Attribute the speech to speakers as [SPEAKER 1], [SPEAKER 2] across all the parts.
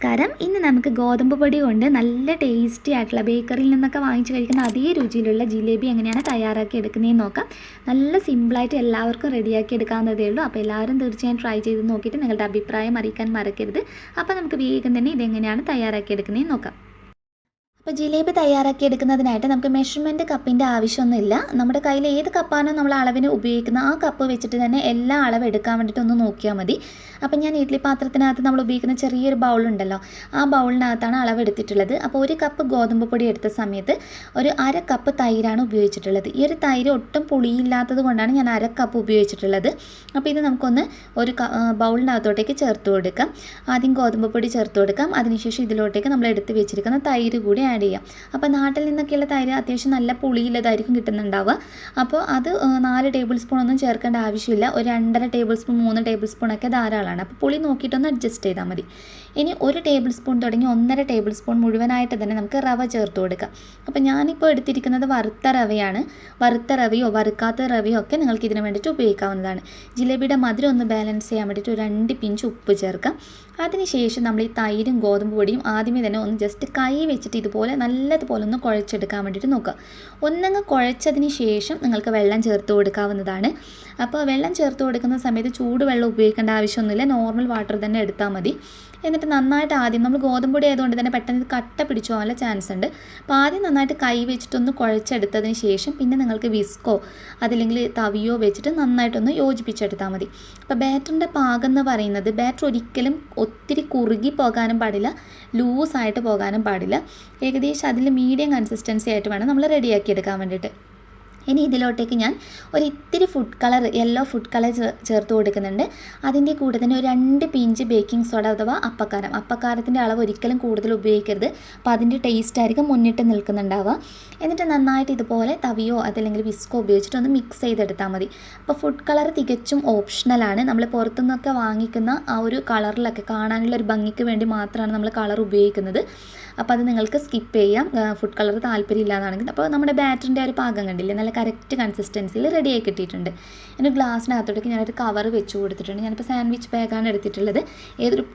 [SPEAKER 1] നമസ്കാരം. ഇന്ന് നമുക്ക് ഗോതമ്പ് പൊടി കൊണ്ട് നല്ല ടേസ്റ്റി ആയിട്ടുള്ള ബേക്കറിയിൽ നിന്നൊക്കെ വാങ്ങിച്ച് കഴിക്കുന്ന അതേ രുചിയിലുള്ള ജിലേബി എങ്ങനെയാണ് തയ്യാറാക്കി എടുക്കുന്നതെന്ന് നോക്കാം. നല്ല സിമ്പിളായിട്ട് എല്ലാവർക്കും റെഡിയാക്കി എടുക്കാവുന്നതേ ഉള്ളൂ. അപ്പോൾ എല്ലാവരും തീർച്ചയായും ട്രൈ ചെയ്ത് നോക്കിയിട്ട് നിങ്ങളുടെ അഭിപ്രായം അറിയിക്കാൻ മറക്കരുത്. അപ്പോൾ നമുക്ക് വേഗം തന്നെ ഇതെങ്ങനെയാണ് തയ്യാറാക്കി എടുക്കുന്നതെന്ന് നോക്കാം. അപ്പോൾ ജിലേബി തയ്യാറാക്കി എടുക്കുന്നതിനായിട്ട് നമുക്ക് മെഷർമെൻറ്റ് കപ്പിൻ്റെ ആവശ്യമൊന്നുമില്ല. നമ്മുടെ കയ്യിൽ ഏത് കപ്പാണോ നമ്മൾ അളവിന് ഉപയോഗിക്കുന്നത് ആ കപ്പ് വെച്ചിട്ട് തന്നെ എല്ലാ അളവ് എടുക്കാൻ വേണ്ടിയിട്ട് ഒന്ന് നോക്കിയാൽ മതി. അപ്പോൾ ഞാൻ ഇഡ്ഡലി പാത്രത്തിനകത്ത് നമ്മൾ ഉപയോഗിക്കുന്ന ചെറിയൊരു ബൗളുണ്ടല്ലോ, ആ ബൗളിനകത്താണ് അളവ് എടുത്തിട്ടുള്ളത്. അപ്പോൾ ഒരു കപ്പ് ഗോതമ്പ് പൊടി എടുത്ത സമയത്ത് ഒരു അര കപ്പ് തൈരാണ് ഉപയോഗിച്ചിട്ടുള്ളത്. ഈ ഒരു തൈര് ഒട്ടും പുളിയില്ലാത്തത് കൊണ്ടാണ് ഞാൻ അര കപ്പ് ഉപയോഗിച്ചിട്ടുള്ളത്. അപ്പോൾ ഇത് നമുക്കൊന്ന് ഒരു ബൗളിനകത്തോട്ടേക്ക് ചേർത്ത് കൊടുക്കാം. ആദ്യം ഗോതമ്പ് പൊടി ചേർത്ത് കൊടുക്കാം. അതിനുശേഷം ഇതിലോട്ടേക്ക് നമ്മൾ എടുത്ത് വെച്ചിരിക്കുന്ന തൈര് കൂടി ആഡ് ചെയ്യാം. അപ്പോൾ നാട്ടിൽ നിന്നൊക്കെയുള്ള തൈര് അത്യാവശ്യം നല്ല പുളിയുള്ളതായിരിക്കും കിട്ടുന്നുണ്ടാവുക. അപ്പോൾ അത് 4 ടേബിൾ സ്പൂൺ ഒന്നും ചേർക്കേണ്ട ആവശ്യമില്ല. ഒരു 2.5 ടേബിൾ സ്പൂൺ 3 ടേബിൾ സ്പൂണൊക്കെ ധാരാളമാണ്. അപ്പോൾ പുളി നോക്കിയിട്ടൊന്ന് അഡ്ജസ്റ്റ് ചെയ്താൽ മതി. ഇനി 1 ടേബിൾ സ്പൂൺ തുടങ്ങി 1.5 ടേബിൾ സ്പൂൺ മുഴുവനായിട്ട് തന്നെ നമുക്ക് റവ ചേർത്ത് കൊടുക്കാം. അപ്പോൾ ഞാനിപ്പോൾ എടുത്തിരിക്കുന്നത് വറുത്ത റവയാണ്. വറുത്ത റവയോ വറുക്കാത്ത റവയോ ഒക്കെ നിങ്ങൾക്ക് ഇതിന് വേണ്ടിയിട്ട് ഉപയോഗിക്കാവുന്നതാണ്. ജിലേബിയുടെ മധുരം ഒന്ന് ബാലൻസ് ചെയ്യാൻ വേണ്ടിയിട്ട് ഒരു 2 പിഞ്ച് ഉപ്പ് ചേർക്കാം. അതിനുശേഷം നമ്മൾ ഈ തൈരും ഗോതമ്പ് പൊടിയും ആദ്യമേ തന്നെ ഒന്ന് ജസ്റ്റ് കൈ വെച്ചിട്ട് ഇതുപോലെ നല്ലതുപോലെ ഒന്ന് കുഴച്ചെടുക്കാൻ വേണ്ടിയിട്ട് നോക്കുക. ഒന്നങ്ങ് കുഴച്ചതിന് ശേഷം നിങ്ങൾക്ക് വെള്ളം ചേർത്ത് കൊടുക്കാവുന്നതാണ്. അപ്പോൾ വെള്ളം ചേർത്ത് കൊടുക്കുന്ന സമയത്ത് ചൂടുവെള്ളം ഉപയോഗിക്കേണ്ട ആവശ്യമൊന്നുമില്ല, നോർമൽ വാട്ടർ തന്നെ എടുത്താൽ മതി. എന്നിട്ട് നന്നായിട്ട് ആദ്യം നമ്മൾ ഗോതമ്പ് പൊടി ആയതുകൊണ്ട് തന്നെ പെട്ടെന്ന് കട്ട പിടിച്ചു പോകാനുള്ള ചാൻസ് ഉണ്ട്. അപ്പോൾ ആദ്യം നന്നായിട്ട് കൈ വെച്ചിട്ടൊന്ന് കുഴച്ചെടുത്തതിന് ശേഷം പിന്നെ നിങ്ങൾക്ക് വിസ്കോ അതല്ലെങ്കിൽ തവിയോ വെച്ചിട്ട് നന്നായിട്ടൊന്ന് യോജിപ്പിച്ചെടുത്താൽ മതി. അപ്പോൾ ബാറ്ററിൻ്റെ പാകം എന്ന് പറയുന്നത് ബാറ്റർ ഒരിക്കലും ഒത്തിരി കുറുകി പോകാനും പാടില്ല, ലൂസായിട്ട് പോകാനും പാടില്ല. ഏകദേശം അതിൽ മീഡിയം കൺസിസ്റ്റൻസി ആയിട്ട് വേണം നമ്മൾ റെഡിയാക്കി എടുക്കാൻ വേണ്ടിയിട്ട്. ഇനി ഇതിലോട്ടേക്ക് ഞാൻ ഒരു ഇത്തിരി food colour, yellow food colour ചേർത്ത് കൊടുക്കുന്നുണ്ട്. അതിൻ്റെ കൂടെ തന്നെ ഒരു 2 പിഞ്ച് ബേക്കിംഗ് സോഡ അഥവാ അപ്പക്കാരം. അപ്പക്കാരത്തിൻ്റെ അളവ് ഒരിക്കലും കൂടുതൽ ഉപയോഗിക്കരുത്. അപ്പോൾ അതിൻ്റെ ടേസ്റ്റ് ആയിരിക്കും മുന്നിട്ട് നിൽക്കുന്നുണ്ടാവുക. എന്നിട്ട് നന്നായിട്ട് ഇതുപോലെ തവിയോ അതല്ലെങ്കിൽ വിസ്കോ ഉപയോഗിച്ചിട്ട് ഒന്ന് മിക്സ് ചെയ്തെടുത്താൽ മതി. അപ്പോൾ ഫുഡ് കളർ തികച്ചും ഓപ്ഷണലാണ്. നമ്മൾ പുറത്തുനിന്നൊക്കെ വാങ്ങിക്കുന്ന ആ ഒരു കളറിലൊക്കെ കാണാനുള്ള ഒരു ഭംഗിക്ക് വേണ്ടി മാത്രമാണ് നമ്മൾ കളർ ഉപയോഗിക്കുന്നത്. അപ്പോൾ അത് നിങ്ങൾക്ക് സ്കിപ്പ് ചെയ്യാം, ഫുഡ് കളർ താല്പര്യമില്ല എന്നാണെങ്കിൽ. അപ്പോൾ നമ്മുടെ ബാറ്ററിൻ്റെ ഒരു പാകം കണ്ടില്ലേ, നല്ല കറക്റ്റ് കൺസിസ്റ്റൻസിയിൽ റെഡിയായി കിട്ടിയിട്ടുണ്ട്. ഇനി ഗ്ലാസ്സിനകത്തോട്ടേക്ക് ഞാനൊരു കവർ വെച്ച് കൊടുത്തിട്ടുണ്ട്. ഞാനിപ്പോൾ സാൻഡ്വിച്ച് ബാഗാണ് എടുത്തിട്ടുള്ളത്.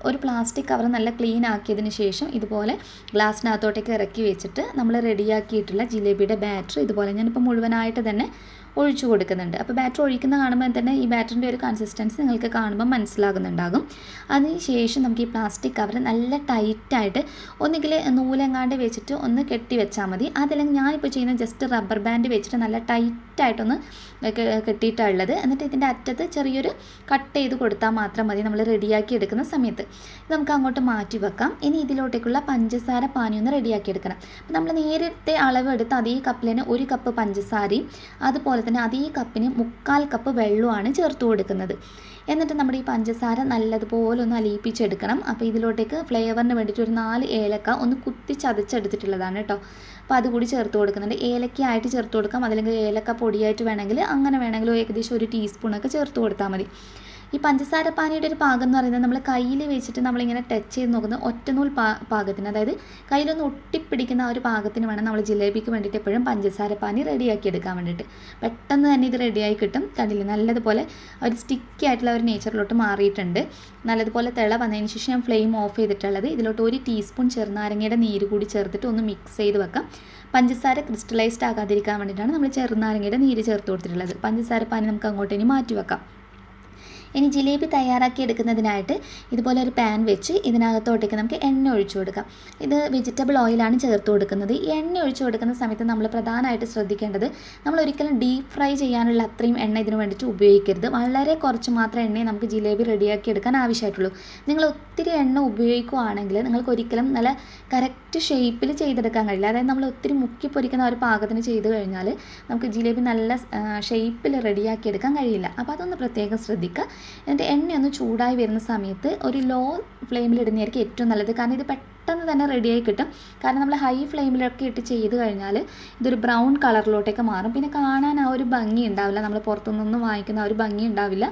[SPEAKER 1] ഒരു പ്ലാസ്റ്റിക് കവർ നല്ല ക്ലീൻ ആക്കിയതിന് ശേഷം ഇതുപോലെ ഗ്ലാസ്സിനകത്തോട്ടേക്ക് ഇറക്കി വെച്ചിട്ട് നമ്മൾ റെഡിയാക്കിയിട്ടുള്ള ജിലേബിയുടെ ബാറ്റർ ഇതുപോലെ ഞാനിപ്പോൾ മുഴുവനായിട്ട് തന്നെ ഒഴിച്ചു കൊടുക്കുന്നുണ്ട്. അപ്പോൾ ബാറ്റർ ഒഴിക്കുന്ന കാണുമ്പോൾ തന്നെ ഈ ബാറ്ററിൻ്റെ ഒരു കൺസിസ്റ്റൻസി നിങ്ങൾക്ക് കാണുമ്പോൾ മനസ്സിലാകുന്നുണ്ടാകും. അതിനുശേഷം നമുക്ക് ഈ പ്ലാസ്റ്റിക് കവർ നല്ല ടൈറ്റായിട്ട് ഒന്നുകിൽ നൂലെങ്ങാണ്ട് വെച്ചിട്ട് ഒന്ന് കെട്ടി വെച്ചാൽ മതി. അതല്ലെങ്കിൽ ഞാനിപ്പോൾ ചെയ്യുന്ന ജസ്റ്റ് റബ്ബർ ബാൻഡ് വെച്ചിട്ട് നല്ല ടൈറ്റായിട്ടൊന്ന് കെട്ടിയിട്ടുള്ളത്. എന്നിട്ട് ഇതിൻ്റെ അറ്റത്ത് ചെറിയൊരു കട്ട് ചെയ്ത് കൊടുത്താൽ മാത്രം മതി നമ്മൾ റെഡിയാക്കി എടുക്കുന്ന സമയത്ത്. ഇത് നമുക്ക് അങ്ങോട്ട് മാറ്റി വെക്കാം. ഇനി ഇതിലോട്ടേക്കുള്ള പഞ്ചസാര പാനി ഒന്ന് റെഡിയാക്കി എടുക്കണം. അപ്പോൾ നമ്മൾ നേരത്തെ അളവ് എടുത്ത് അതേ കപ്പിൽ തന്നെ 1 കപ്പ് പഞ്ചസാരയും അതുപോലെ തന്നെ അതേ കപ്പിന് 3/4 കപ്പ് വെള്ളമാണ് ചേർത്ത് കൊടുക്കുന്നത്. എന്നിട്ട് നമ്മുടെ ഈ പഞ്ചസാര നല്ലതുപോലെ ഒന്ന് അലിയിപ്പിച്ചെടുക്കണം. അപ്പോൾ ഇതിലോട്ടേക്ക് ഫ്ലേവറിന് വേണ്ടിയിട്ട് ഒരു 4 ഏലക്ക ഒന്ന് കുത്തി ചതച്ചെടുത്തിട്ടുള്ളതാണ് കേട്ടോ. അപ്പോൾ അതുകൂടി ചേർത്ത് കൊടുക്കുന്നുണ്ട്. ഏലക്കയായിട്ട് ചേർത്ത് കൊടുക്കാം, അതല്ലെങ്കിൽ ഏലക്ക പൊടിയായിട്ട് വേണമെങ്കിൽ അങ്ങനെ വേണമെങ്കിലും ഏകദേശം 1 ടീസ്പൂണൊക്കെ ചേർത്ത് കൊടുത്താൽ മതി. ഈ പഞ്ചസാര പാനിയുടെ ഒരു പാകം എന്ന് പറയുന്നത് നമ്മൾ കയ്യിൽ വെച്ചിട്ട് നമ്മളിങ്ങനെ ടച്ച് ചെയ്ത് നോക്കുന്നത് ഒറ്റനൂൽ പാകത്തിന്, അതായത് കയ്യിലൊന്ന് ഒട്ടിപ്പിടിക്കുന്ന ആ ഒരു പാകത്തിന് വേണം നമ്മൾ ജിലേബിക്ക് വേണ്ടിയിട്ട് എപ്പോഴും പഞ്ചസാര പാനി റെഡിയാക്കി എടുക്കാൻ വേണ്ടിയിട്ട്. പെട്ടെന്ന് തന്നെ ഇത് റെഡിയായി കിട്ടും. കണ്ടില്ലേ, നല്ലതുപോലെ ഒരു സ്റ്റിക്കി ആയിട്ടുള്ള ഒരു നേച്ചറിലോട്ട് മാറിയിട്ടുണ്ട്. നല്ലതുപോലെ തിള വന്നതിന് ശേഷം ഞാൻ ഫ്ലെയിം ഓഫ് ചെയ്തിട്ടുള്ളത്. ഇതിലോട്ട് 1 ടീസ്പൂൺ ചെറുനാരങ്ങയുടെ നീര് കൂടി ചേർത്തിട്ട് ഒന്ന് മിക്സ് ചെയ്ത് വെക്കാം. പഞ്ചസാര ക്രിസ്റ്റലൈസ്ഡ് ആകാതിരിക്കാൻ വേണ്ടിയിട്ടാണ് നമ്മൾ ചെറുനാരങ്ങയുടെ നീര് ചേർത്ത് കൊടുത്തിട്ടുള്ളത്. പഞ്ചസാര പാനി നമുക്ക് അങ്ങോട്ട് ഇനി മാറ്റി വെക്കാം. ഇനി ജിലേബി തയ്യാറാക്കി എടുക്കുന്നതിനായിട്ട് ഇതുപോലെ ഒരു പാൻ വെച്ച് ഇതിനകത്തോട്ടേക്ക് നമുക്ക് എണ്ണ ഒഴിച്ചു കൊടുക്കാം. ഇത് വെജിറ്റബിൾ ഓയിലാണ് ചേർത്ത് കൊടുക്കുന്നത്. ഈ എണ്ണ ഒഴിച്ചു കൊടുക്കുന്ന സമയത്ത് നമ്മൾ പ്രധാനമായിട്ട് ശ്രദ്ധിക്കേണ്ടത് നമ്മൾ ഒരിക്കലും ഡീപ്പ് ഫ്രൈ ചെയ്യാനുള്ള അത്രയും എണ്ണ ഇതിന് വേണ്ടിയിട്ട് ഉപയോഗിക്കരുത്. വളരെ കുറച്ച് മാത്രം എണ്ണയെ നമുക്ക് ജിലേബി റെഡിയാക്കി എടുക്കാൻ ആവശ്യമായിട്ടുള്ളൂ. നിങ്ങൾ ഒത്തിരി എണ്ണ ഉപയോഗിക്കുകയാണെങ്കിൽ നിങ്ങൾക്ക് ഒരിക്കലും നല്ല കറക്റ്റ് ഷേപ്പിൽ ചെയ്തെടുക്കാൻ കഴിയില്ല. അതായത് നമ്മൾ ഒത്തിരി മുക്കി പൊരിക്കുന്ന ഒരു പാകത്തിന് ചെയ്ത് കഴിഞ്ഞാൽ നമുക്ക് ജിലേബി നല്ല ഷേപ്പിൽ റെഡിയാക്കി എടുക്കാൻ കഴിയില്ല. അപ്പോൾ അതൊന്ന് പ്രത്യേകം ശ്രദ്ധിക്കുക. എന്നിട്ട് എണ്ണയൊന്ന് ചൂടായി വരുന്ന സമയത്ത് ഒരു ലോ ഫ്ലെയിമിൽ ഇടുന്നതായിരിക്കും ഏറ്റവും നല്ലത്. കാരണം ഇത് പെട്ടെന്ന് തന്നെ റെഡിയായി കിട്ടും. കാരണം നമ്മൾ ഹൈ ഫ്ലെയിമിലൊക്കെ ഇട്ട് ചെയ്ത് കഴിഞ്ഞാൽ ഇതൊരു ബ്രൗൺ കളറിലോട്ടൊക്കെ മാറും. പിന്നെ കാണാൻ ആ ഒരു ഭംഗി ഉണ്ടാവില്ല, നമ്മൾ പുറത്തുനിന്നൊന്നും വാങ്ങിക്കുന്ന ആ ഒരു ഭംഗി ഉണ്ടാവില്ല.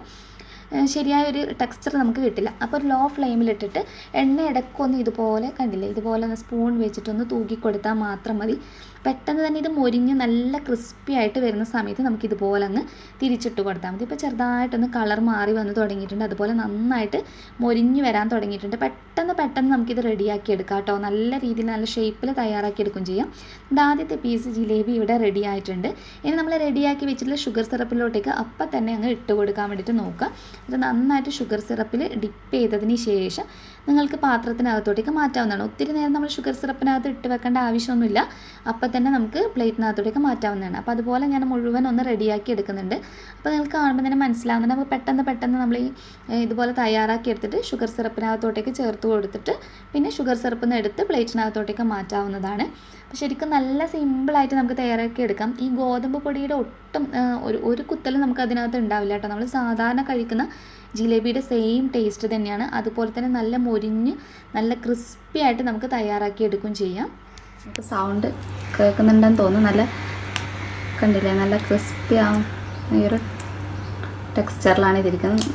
[SPEAKER 1] ശരിയായ ഒരു ടെക്സ്ചർ നമുക്ക് കിട്ടില്ല. അപ്പോൾ ഒരു ലോ ഫ്ലെയിമിലിട്ടിട്ട് എണ്ണ ഇടയ്ക്കൊന്ന് ഇതുപോലെ കണ്ടില്ലേ, ഇതുപോലെ ഒന്ന് സ്പൂൺ വെച്ചിട്ടൊന്ന് തൂക്കി കൊടുത്താൽ മാത്രം മതി. പെട്ടെന്ന് തന്നെ ഇത് മൊരിഞ്ഞ് നല്ല ക്രിസ്പി ആയിട്ട് വരുന്ന സമയത്ത് നമുക്കിതുപോലെ അങ്ങ് തിരിച്ചിട്ട് കൊടുത്താൽ മതി. ഇപ്പോൾ ചെറുതായിട്ടൊന്ന് കളർ മാറി വന്ന് തുടങ്ങിയിട്ടുണ്ട്, അതുപോലെ നന്നായിട്ട് മൊരിഞ്ഞ് വരാൻ തുടങ്ങിയിട്ടുണ്ട്. പെട്ടെന്ന് നമുക്കിത് റെഡിയാക്കി എടുക്കാം കേട്ടോ. നല്ല രീതിയിൽ നല്ല ഷേപ്പിൽ തയ്യാറാക്കി എടുക്കുകയും ചെയ്യാം. ഇത് ആദ്യത്തെ പീസ് ജിലേബി ഇവിടെ റെഡി ആയിട്ടുണ്ട്. ഇനി നമ്മൾ റെഡിയാക്കി വെച്ചിട്ടുള്ള ഷുഗർ സിറപ്പിലോട്ടേക്ക് അപ്പം തന്നെ അങ്ങ് ഇട്ട് കൊടുക്കാൻ വേണ്ടിയിട്ട് നോക്കുക. ഇത് നന്നായിട്ട് ഷുഗർ സിറപ്പിൽ ഡിപ്പ് ചെയ്തതിന് ശേഷം നിങ്ങൾക്ക് പാത്രത്തിനകത്തോട്ടേക്ക് മാറ്റാവുന്നതാണ്. ഒത്തിരി നേരം നമ്മൾ ഷുഗർ സിറപ്പിനകത്ത് ഇട്ട് വെക്കേണ്ട ആവശ്യമൊന്നുമില്ല, അപ്പം തന്നെ നമുക്ക് പ്ലേറ്റിനകത്തോട്ടേക്ക് മാറ്റാവുന്നതാണ്. അപ്പോൾ അതുപോലെ ഞാൻ മുഴുവൻ ഒന്ന് റെഡിയാക്കി എടുക്കുന്നുണ്ട്. അപ്പോൾ നിങ്ങൾക്ക് കാണുമ്പോൾ തന്നെ മനസ്സിലാവുന്നുണ്ട്. അപ്പോൾ പെട്ടെന്ന് നമ്മൾ ഇതുപോലെ തയ്യാറാക്കി എടുത്തിട്ട് ഷുഗർ സിറപ്പിനകത്തോട്ടേക്ക് ചേർത്ത് കൊടുത്തിട്ട് പിന്നെ ഷുഗർ സിറപ്പിൽ നിന്ന് എടുത്ത് പ്ലേറ്റിനകത്തോട്ടേക്ക് മാറ്റാവുന്നതാണ്. അപ്പോൾ ശരിക്കും നല്ല സിമ്പിളായിട്ട് നമുക്ക് തയ്യാറാക്കി എടുക്കാം. ഈ ഗോതമ്പ് പൊടിയുടെ ഒട്ടും ഒരു കുത്തലും നമുക്ക് അതിനകത്ത് ഉണ്ടാവില്ല കേട്ടോ. നമ്മൾ സാധാരണ കഴിക്കുന്ന ജിലേബിയുടെ സെയിം ടേസ്റ്റ് തന്നെയാണ്. അതുപോലെ തന്നെ നല്ല മൊരിഞ്ഞ് നല്ല ക്രിസ്പി ആയിട്ട് നമുക്ക് തയ്യാറാക്കി എടുക്കുകയും ചെയ്യാം. നമുക്ക് സൗണ്ട് കേൾക്കുന്നുണ്ടെന്ന് തോന്നുന്നു. നല്ല കണ്ടില്ലേ, നല്ല ക്രിസ്പി ആവും. ഈ ഒരു ടെക്സ്ചറിലാണ് ഇതിരിക്കുന്നത്.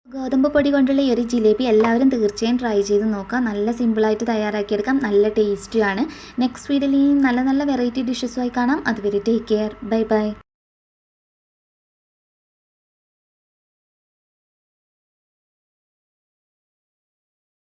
[SPEAKER 1] ഗോതമ്പ് പൊടി കൊണ്ടുള്ള ഈ ഒരു ജിലേബി എല്ലാവരും തീർച്ചയായും ട്രൈ ചെയ്ത് നോക്കാം. നല്ല സിമ്പിളായിട്ട് തയ്യാറാക്കിയെടുക്കാം, നല്ല ടേസ്റ്റിയാണ്. നെക്സ്റ്റ് വീഡിയോയിൽ നല്ല വെറൈറ്റി ഡിഷസുമായി കാണാം. അതുവരെ ടേക്ക് കെയർ, ബൈ.